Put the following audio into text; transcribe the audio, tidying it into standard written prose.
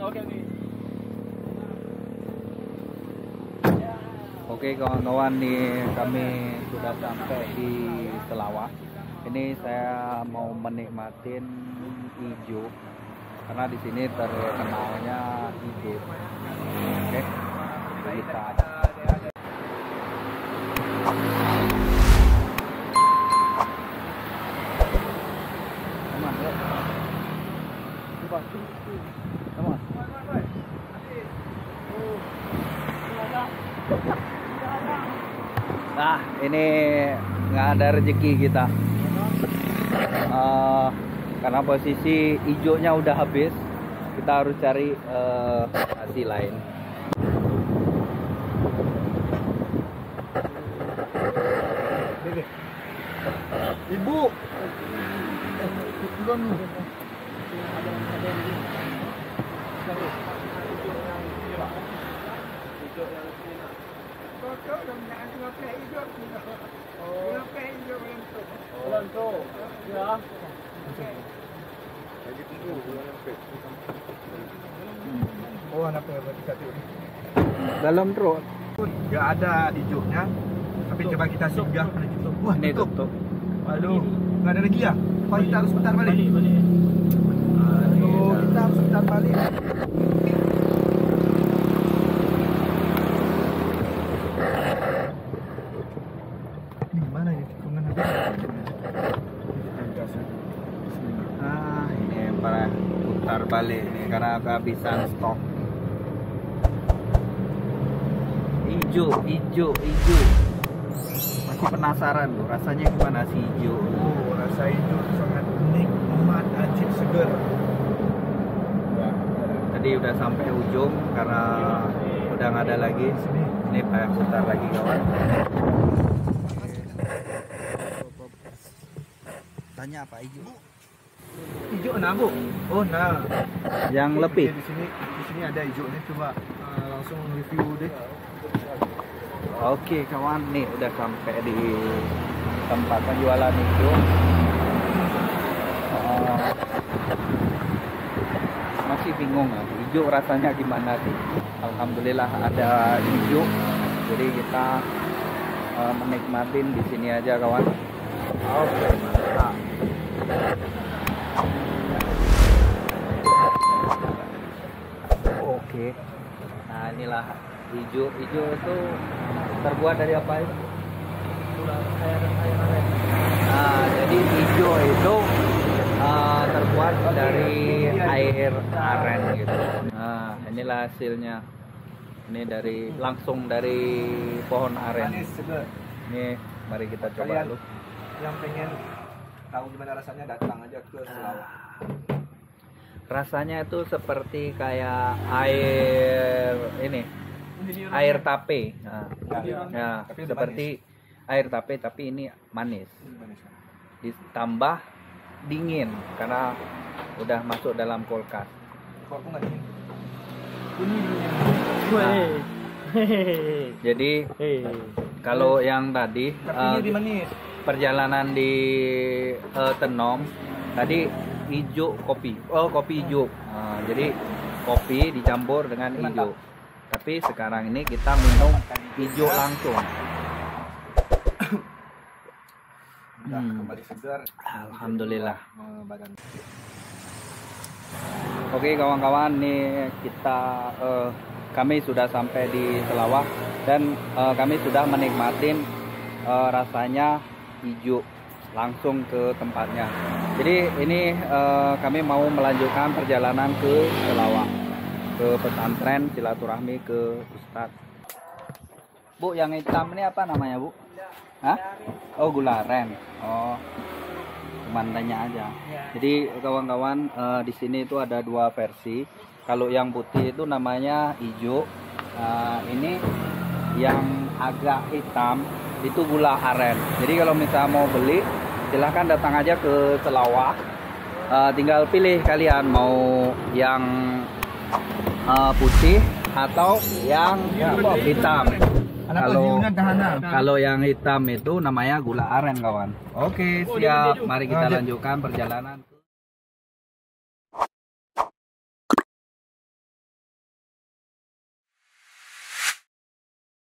Oke kawan-kawan, nih kami sudah sampai di Selawah. Ini saya mau menikmatin hijau karena di sini terkenalnya hijau. Oke, kita nah, ini nggak ada rezeki kita karena posisi hijaunya udah habis. Kita harus cari hasil lain. Ibu, oh anak dalam truk nggak ada hijaunya, tapi coba kita singgah. Wah, ini tutup. Waduh, nggak ada lagi ya? Pak, kita harus putar balik. Aduh, kita harus putar balik. Ini mana ini tikungan habis? Ini para putar balik nih karena kehabisan stok. Hijau. Masih penasaran loh, rasanya gimana sih hijau? Oh, rasa hijau sangat nikmat, ajib, seger. Tadi udah sampai ujung karena udah nggak ada lagi. Ini banyak putar lagi kawan. Tanya apa hijau? Hijau nah, Bu. Oh, nah. Yang lebih. Di sini ada hijaunya, coba langsung review deh. Oke kawan, nih udah sampai di tempat penjualan hijau. Masih bingung aku, hijau rasanya gimana sih? Alhamdulillah ada hijau, jadi kita menikmatin di sini aja kawan. Oke, mantap. Oke, nah inilah hijau itu terbuat dari apa itu? Nah, jadi hijau itu terbuat dari air aren gitu. Nah, inilah hasilnya. Ini langsung dari pohon aren. Ini mari kita coba dulu. Yang pengen tahu gimana rasanya, datang aja ke Selawah. Rasanya itu seperti kayak air tape. Nah, ya, seperti air tape tapi ini manis. Ditambah dingin karena udah masuk dalam kulkas. Kok nggak dingin? Nah, jadi kalau yang tadi perjalanan di Tenom tadi hijau kopi, kopi hijau. Jadi kopi dicampur dengan hijau. Tapi sekarang ini kita minum hijau langsung. Kembali segar. Alhamdulillah. Oke kawan-kawan, nih kami sudah sampai di Selawah dan kami sudah menikmatin rasanya hijau langsung ke tempatnya. Jadi ini kami mau melanjutkan perjalanan ke Selawah, ke pesantren silaturahmi ke Ustadz. Bu, yang hitam ini apa namanya, Bu? Hah? Oh, gula aren. Oh, cuman tanya aja. Jadi kawan-kawan, di sini itu ada dua versi. Kalau yang putih itu namanya hijau. Ini yang agak hitam itu gula aren. Jadi kalau misalnya mau beli, silahkan datang aja ke Selawah. Tinggal pilih kalian mau yang putih atau yang hitam. Kalau yang hitam itu namanya gula aren kawan. Oke, siap. Mari kita lanjutkan perjalanan.